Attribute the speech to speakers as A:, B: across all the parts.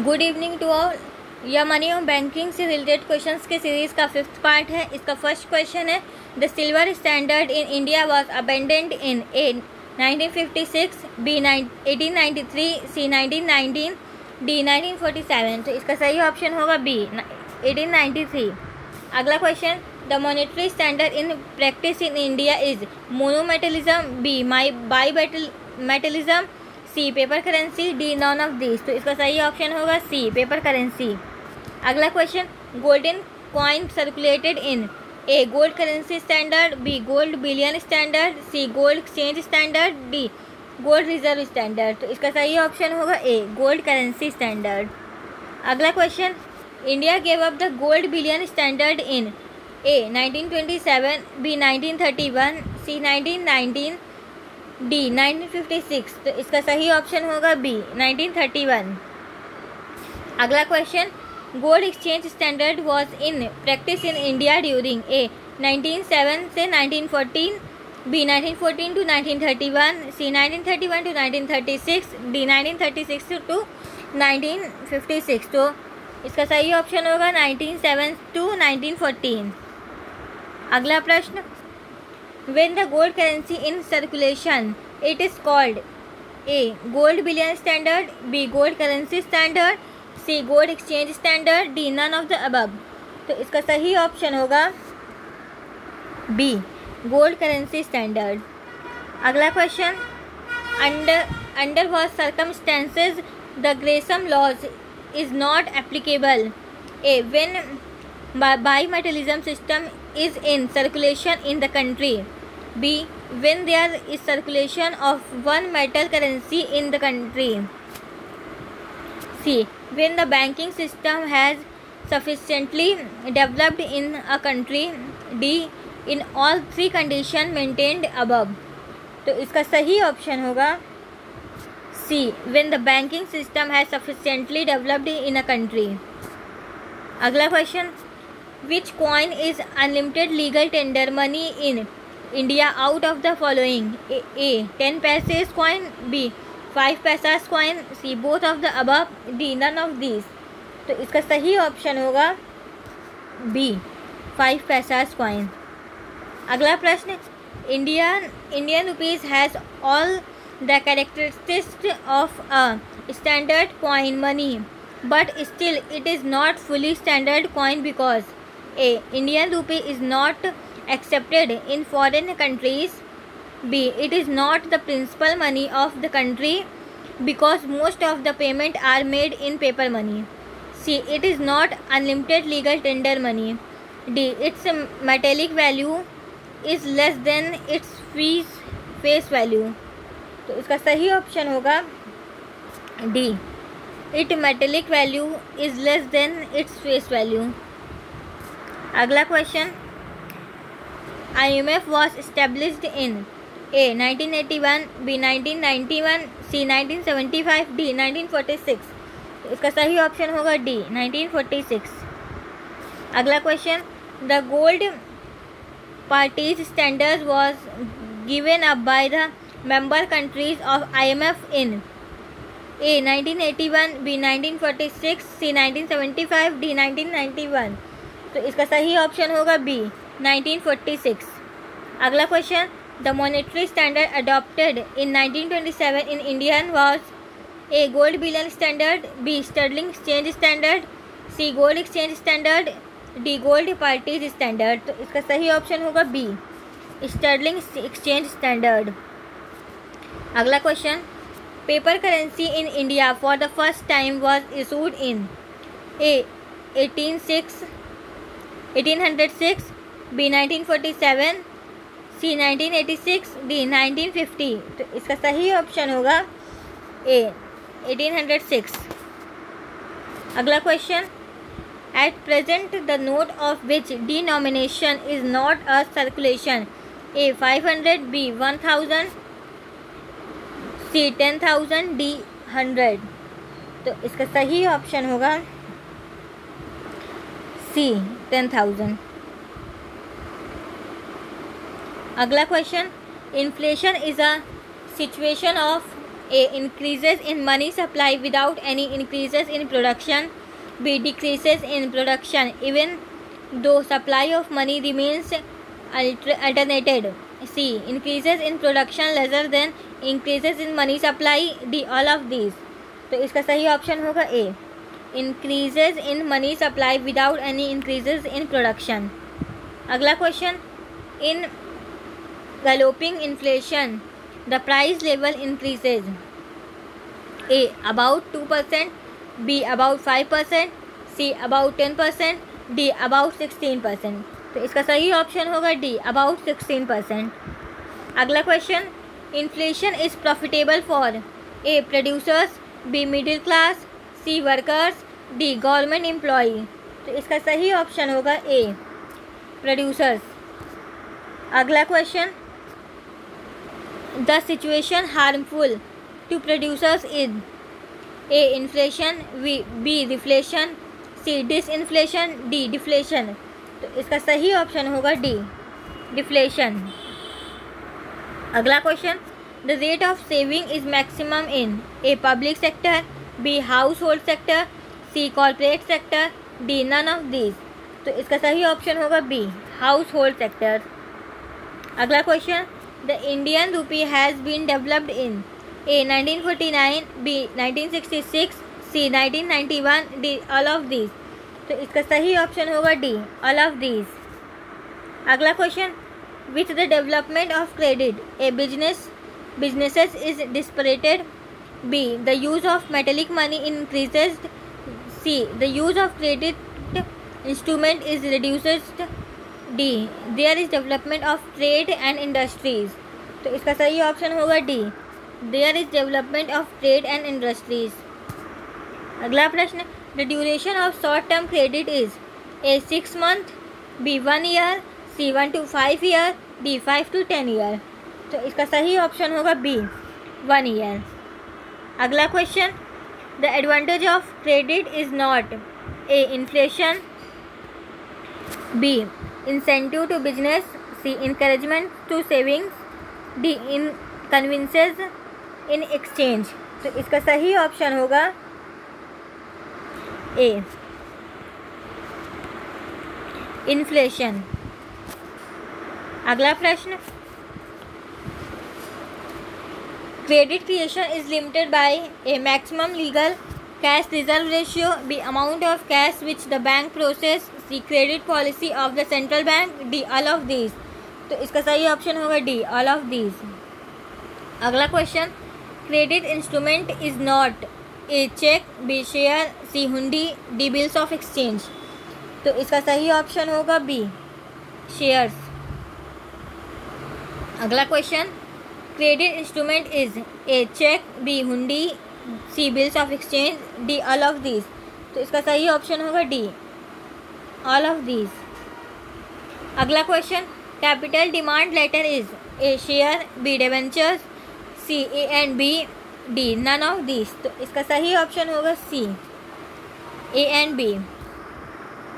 A: Good evening to all. यह money और banking से रिलेटेड क्वेश्चंस के सीरीज़ का 5th पार्ट है। इसका फर्स्ट क्वेश्चन है, the silver standard in India was abandoned in A 1956, B 1893, C 1919, D 1947। तो इसका सही ऑप्शन होगा बी 1893। अगला question, the monetary standard in practice in India is monometallism, B bimetallism, C paper currency, D none of this. तो इसका सही option होगा सी paper currency. अगला question, golden coin circulated in A gold currency standard, B gold bullion standard, C gold exchange standard, D gold reserve standard. तो इसका सही option होगा A gold currency standard. अगला question, India gave up the gold bullion standard in A 1927, B 1931, C 1919, D 1956। तो इसका सही option होगा B 1931। अगला question, gold exchange standard was in practice in India during a 1907 से 1914, B 1914 to 1931, C 1931 to 1936, D 1936 to 1956। तो इसका सही option होगा 1907 टू 1914। अगला प्रश्न, when the gold currency in circulation it is called a gold billion standard, b gold currency standard, c gold exchange standard, d none of the above। तो इसका सही option होगा बी गोल्ड करेंसी स्टैंडर्ड। अगला question, under what circumstances the Gresham laws is not applicable, a when bimetallism system is in circulation in the country, b when there is circulation of one metal currency in the country, c when the banking system has sufficiently developed in a country, d in all three conditions maintained above। तो इसका सही option होगा c when the banking system has sufficiently developed in a country। अगला question, which coin is unlimited legal tender money in India out of the following, a 10 पैसेस coin, b 5 पैसास coin, c both of the above, d none of these। तो इसका सही option होगा b 5 पैसास coin। अगला प्रश्न, Indian rupees has all the characteristics of a standard coin money but still it is not fully standard coin because a Indian rupee is not accepted in foreign countries, b it is not the principal money of the country because most of the payment are made in paper money, c it is not unlimited legal tender money, d its metallic value is less than its face value। तो इसका सही option होगा D it metallic value is less than its face value. अगला question, IMF was established in A 1981, B 1991, C 1975, D 1946। तो इसका सही option होगा D 1946। अगला question, the gold parties standard was given up by the member countries of IMF in A 1981, B 1946, C 1975, D 1991। तो इसका सही option होगा B 1946। अगला question, the monetary standard adopted in 1927 in Indian was A gold bullion standard, B sterling exchange standard, C gold exchange standard, D gold parties standard. तो इसका सही option होगा B sterling exchange standard. अगला question, paper currency in India for the first time was issued in A 1806, B 1947, C 1986, D 1950। तो इसका सही option होगा A 1806। अगला question, at present the note of which denomination is not a circulation, A 500, B 1000, C 10,000, D 100। तो इसका सही option होगा C 10,000। अगला question, inflation is a situation of A. Increases in money supply without any increases in production. B. Decreases in production even though supply of money remains alternated. C. Increases in production lesser than increases in money supply. D. All of these. तो इसका सही option होगा A. Increases in money supply without any increases in production. अगला question, in galloping inflation the price level increases. A. About 2%. B. About 5%. C. About 10%. D. About 16%. तो इसका सही option होगा D. About 16%. अगला question, inflation is profitable for A. Producers. B. Middle class. C. Workers. D. Government employee. तो इसका सही option होगा A. Producers. अगला question, the situation harmful to producers is A. Inflation. B. Reflation. C. Disinflation. D. Deflation. तो इसका सही option होगा D. Deflation. अगला question, the rate of saving is maximum in A. Public sector. B. Household sector. C. Corporate sector. D. None of these. तो इसका सही option होगा B. Household sector. अगला question, the Indian rupee has been developed in A. 1949. B. 1966. C. 1991. D. All of these. तो इसका सही option होगा D. All of these. अगला question, with the development of credit a businesses is disparaged. B. The use of metallic money increases. C. The use of credit instrument is reduced. D. There is development of trade and industries. तो इसका सही option होगा D. There is development of trade and industries. अगला प्रश्न, the duration of short term credit is A. 6 month. B. 1 year. C. 1 to 5 year. D. 5 to 10 year. तो इसका सही option होगा B. 1 year. अगला question, the advantage of credit is not A. Inflation. B. Incentive to business. C. Encouragement to savings. D. Inconvenience in exchange. तो इसका सही option होगा A. Inflation. अगला प्रश्न, credit creation is limited by A. Maximum legal cash reserve ratio. B. Amount of cash which the bank process. C. Credit policy of the central bank. D. All of these. तो इसका सही option होगा D. All of these. अगला question, credit instrument is not A. Cheque. B. Share. C. Hundi. D. Bills of exchange. तो इसका सही option होगा B. Shares. अगला question, credit instrument is A. Cheque. B. Hundi. C. Bills of exchange. D. All of these. तो इसका सही option होगा D. All of these. अगला question, capital demand letter is A. Share. B. Debentures. C. A and B. D. None of these. तो इसका सही option होगा C. A and B.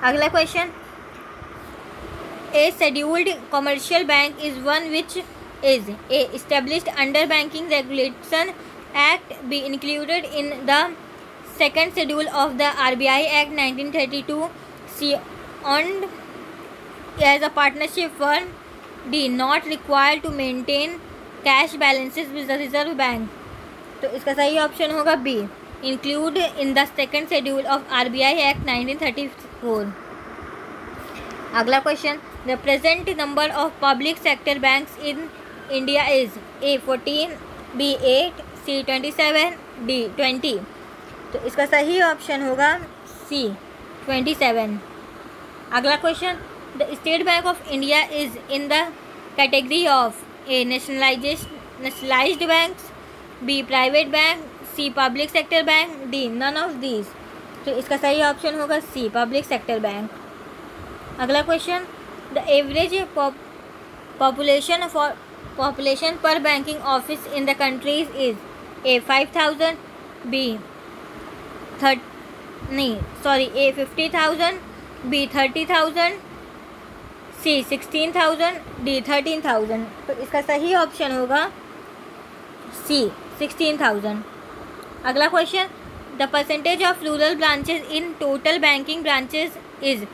A: अगला question, A. Scheduled commercial bank is one which is A. established under banking regulation act. B. included in the second schedule of the RBI Act 1932. C. owned as a partnership firm. D. not required to maintain cash balances with the reserve bank. तो इसका सही option होगा B. include in the second schedule of RBI Act 1934. अगला question, the present number of public sector banks in India is A. 14. B. 8. C. 27. D. 20. तो इसका सही option होगा C. 27. अगला question, the State Bank of India is in the category of A. Nationalised banks. B. Private bank. C. Public sector bank. D. None of these. तो इसका सही option होगा C. Public sector bank. अगला question, the average population per banking office in the countries is A. 5,000. B. 50,000. B. 30,000. C. 16,000. D. 13,000. तो इसका सही option होगा C. 16,000। अगला question, the percentage of rural branches in total banking branches is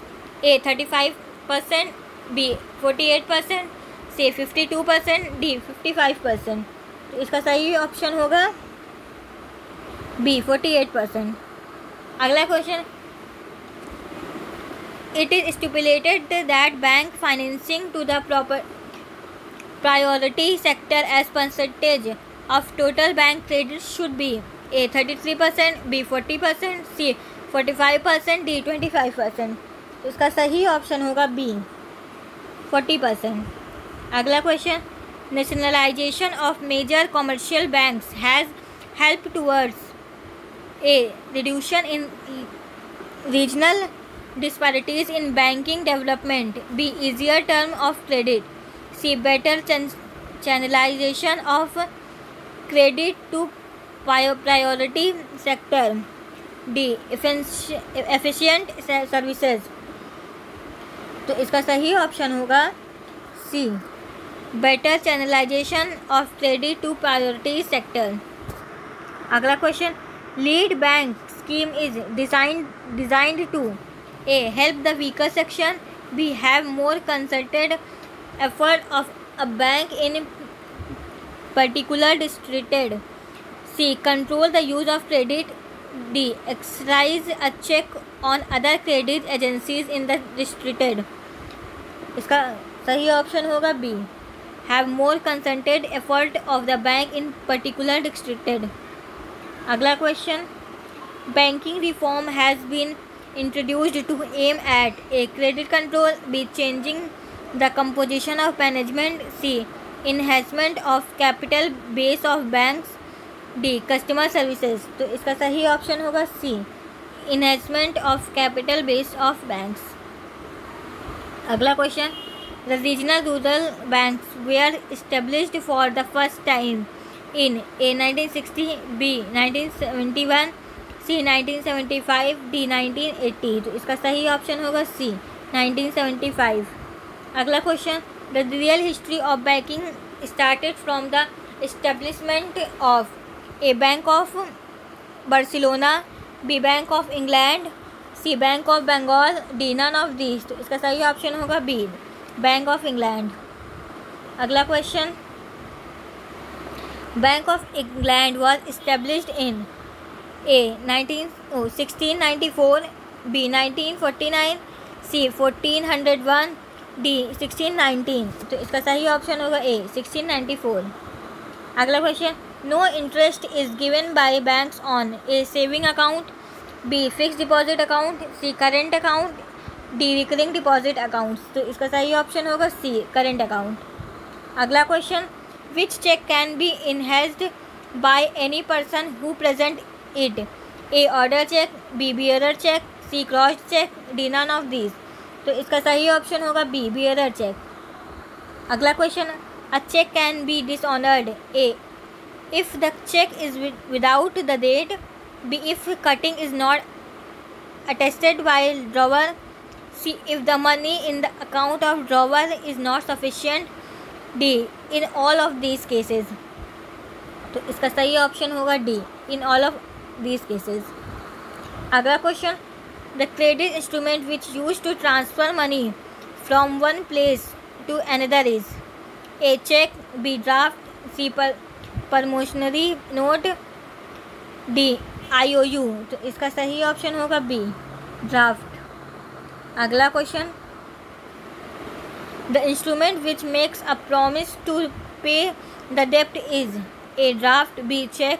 A: A 35%, B 48%, C 52%, D 55%। तो इसका सही option होगा B 48%। अगला question, it is stipulated that bank financing to the priority sector as percentage of total bank credit should be A 33%, B 40%, C 45%, D 25%। तो इसका सही option होगा B 40%। अगला question, nationalisation of major commercial banks has help towards a reduction in regional disparities in banking development, B easier term of credit, C better channelization of credit to priority sector, D efficient services। तो इसका सही option होगा C better channelisation of credit to priority sector. अगला question, lead bank scheme is designed to A help the weaker section, B have more concerted effort of a bank in particular district, C control the use of credit, D exercise a check on other credit agencies in the district। इसका सही option होगा B have more concerted effort of the bank in particular district। अगला question, banking reform has been introduced to aim at A credit control, B changing the composition of management, C enhancement of capital base of banks, D customer services। तो इसका सही option होगा C enhancement of capital base of banks। अगला question, the regional rural banks were established for the first time in A 1960, B 1971, C 1975, D 1980। तो इसका सही option होगा C 1975। अगला question, the real history of banking started from the establishment of A Bank of Barcelona, B Bank of England, C Bank of Bengal, D none of these. तो इसका सही option होगा B Bank of England. अगला question, Bank of England was established in A 1694, B 1949, C 1401, D 1619। तो इसका सही option होगा A 1694। अगला question, no interest is given by banks on A saving account, B fix deposit account, C current account, D recurring deposit account. तो इसका सही option होगा C current account. अगला question, which cheque can be encashed by any person who present it, A order check, B bearer check, C crossed check, D none of these। तो इसका सही option होगा B bearer check। अगला question, a check can be dishonored, A if the check is without the date, B if cutting is not attested by drawer, C if the money in the account of drawer is not sufficient, D in all of these cases। तो इसका सही option होगा D in all of these cases। अगला question, the credit instrument which use to transfer money from one place to another is A cheque, B draft, C promissory note, D IOU। तो इसका सही option होगा B draft. अगला question, the instrument which makes a promise to pay the डेप्ट is A draft, B cheque,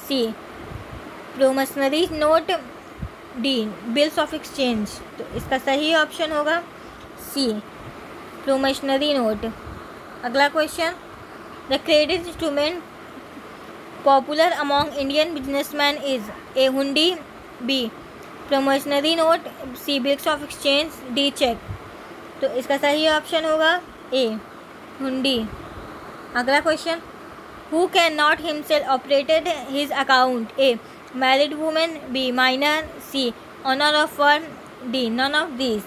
A: C promissory note, D bills of exchange. तो इसका सही option होगा सी प्रोमिसरी नोट। अगला question, the credit instrument popular among Indian businessman is A hundi, B promissory note, C bills of exchange, D cheque. तो इसका सही option होगा A hundi. अगला question, who can not himself operated his account, A married women, B minor, C owner of firm, D none of these.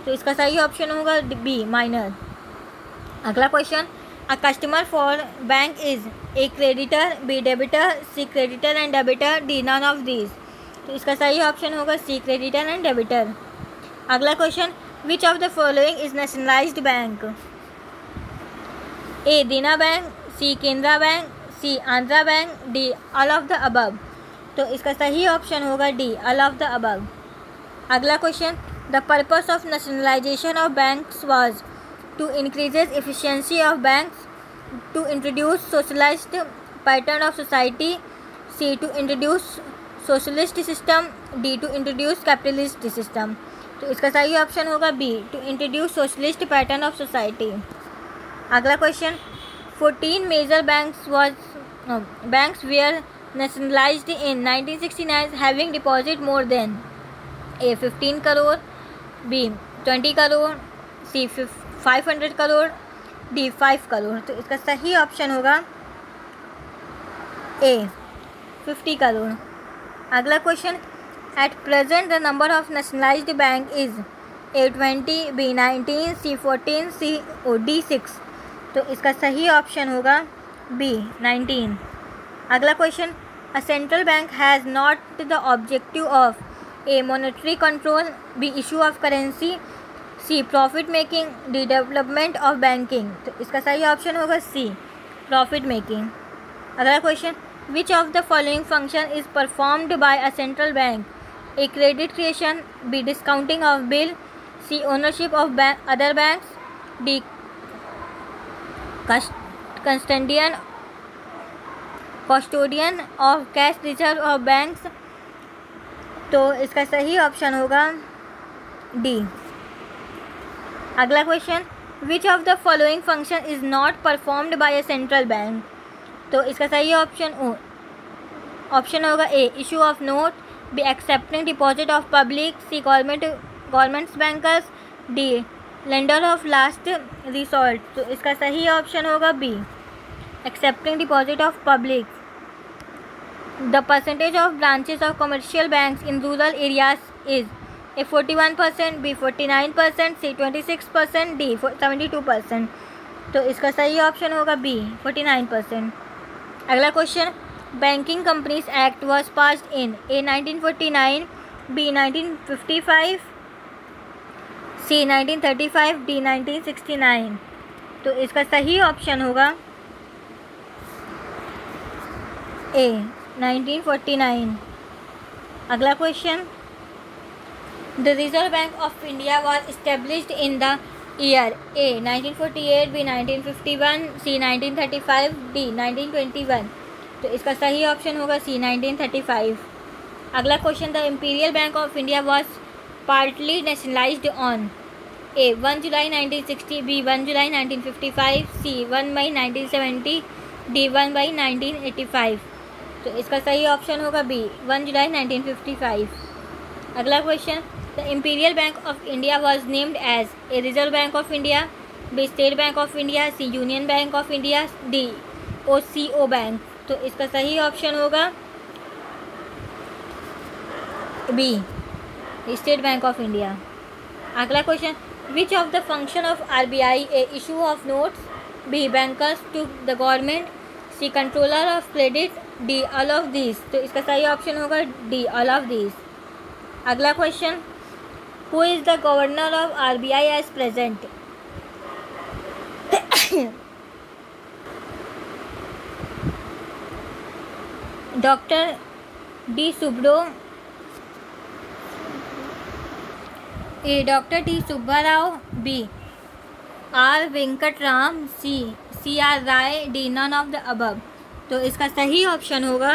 A: तो इसका सही option होगा B minor. अगला question, A customer for bank is A creditor, B debitor, C creditor and debitor, D none of these. तो इसका सही option होगा C creditor and debitor. अगला question, which of the following is nationalized bank? A देना bank, C Canara bank, C Andhra bank, D all of the above. तो इसका सही option होगा D all of the above. अगला question, the purpose of nationalization of banks was to increase efficiency of banks, to introduce socialized pattern of society, C to introduce socialist system, D to introduce capitalist system. तो इसका सही option होगा B to introduce socialist pattern of society. अगला question, 14 major banks were nationalized in 1969 having deposit more than A 15 crore, B 20 crore, C 500 crore, D 5 crore. तो इसका सही option होगा A 50 crore. अगला question, at present the number of nationalised bank is A 20, B 19, C 14, D 6. तो इसका सही option होगा B 19. अगला question, a central bank has not the objective of A monetary control, B issue of currency, C profit making, D development of banking. तो इसका सही option होगा C profit making. अगला question, which of the following function is performed by a central bank? A credit creation, B discounting of bill, C ownership of other banks, D custodian of cash reserve of banks. तो इसका सही option होगा D. अगला question, which of the following function is not performed by a central bank. तो इसका सही option होगा A issue of note, B accepting deposit of public, C government's bankers, D lender of last resort. तो इसका सही option होगा B accepting deposit of public. The percentage of branches of commercial banks in rural areas is A 41%, B 49%, C 26%, D 72%. तो इसका सही option होगा B 49%. अगला question, banking companies act was passed in A 1949, B 1955, C 1935, D 1969. तो इसका सही option होगा A 1949. अगला question, the reserve Bank of India was established in the year A 1948, B 1951, C 1935, D 1921. तो इसका सही ऑप्शन होगा C 1935. अगला question, the Imperial Bank of India was partly nationalised on A 1 July 1960, B 1 July 1955, C 1 May 1970, D 1 May 1985. तो इसका सही option होगा B 1 जुलाई 1955. अगला question, the Imperial Bank of India was named as A Reserve Bank of India, B State Bank of India, C Union Bank of India, D OCO bank. तो इसका सही option होगा B State Bank of India. अगला question, which of the function of RBI? A issue of notes, B bankers to the government, C controller of credit, D all of this. तो इसका सही option होगा D all of this. अगला question, who is the governor of RBI as present? Doctor D Subbo, A doctor T Subbarao, B R Venkatram, C R Rai, D none of the above. तो इसका सही option होगा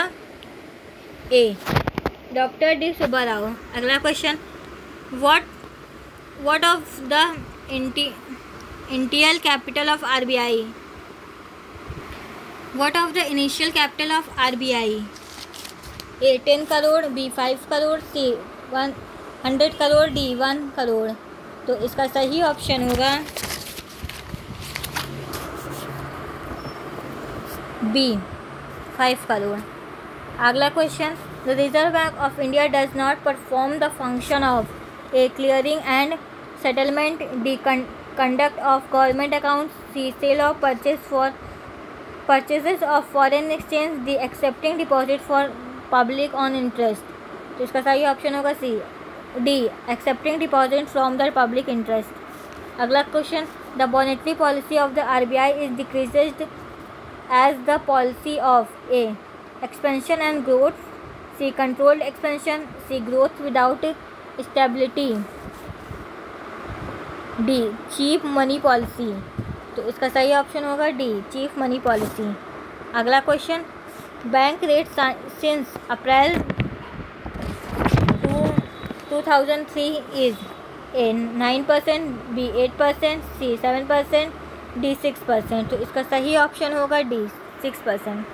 A: ए doctor D Subbarao. अगला question, what of the इंटियल capital of RBI? What of the initial capital of RBI? A 10 crore, B 5 crore, C 100 crore, D 1 crore. तो इसका सही option होगा B 5 crore. अगला question, the reserve Bank of India does not perform the function of A clearing and settlement, D conduct of government account, C cell of purchases of foreign exchange, D accepting deposit for public on interest. तो इसका सही option होगा C, D accepting deposit from the public interest. अगला question, the monetary policy of the RBI is decreased as the policy of A expansion and growth, C controlled expansion, C growth without stability, D cheap money policy. तो इसका सही option होगा D cheap money policy. अगला question, bank rate since April 2003 is A 9%, B 8%, C 7%, D 6%। तो इसका सही option होगा D 6%।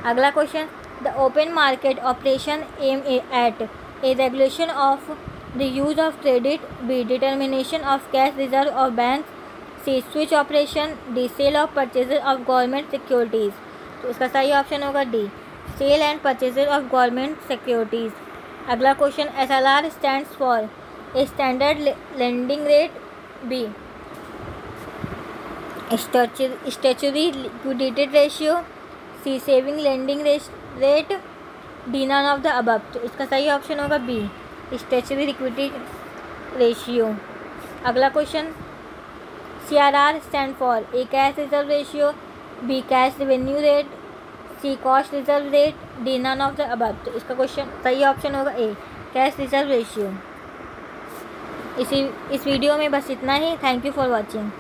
A: अगला question, the open market operation aim at A regulation of the use of credit, B determination of cash reserve of bank, C switch operation, D sale of purchases of government securities. तो इसका सही option होगा D sale and purchases of government securities. अगला question, SLR stands for A standard lending rate, B statutory liquidity ratio, C saving lending rate, D none of the above. तो इसका सही option होगा B statutory liquidity ratio. अगला question, CRR stand for A cash reserve ratio, B cash revenue rate, C cost reserve rate, D none of the above. तो इसका question सही option होगा A cash reserve ratio. इस video में बस इतना ही। Thank you for watching.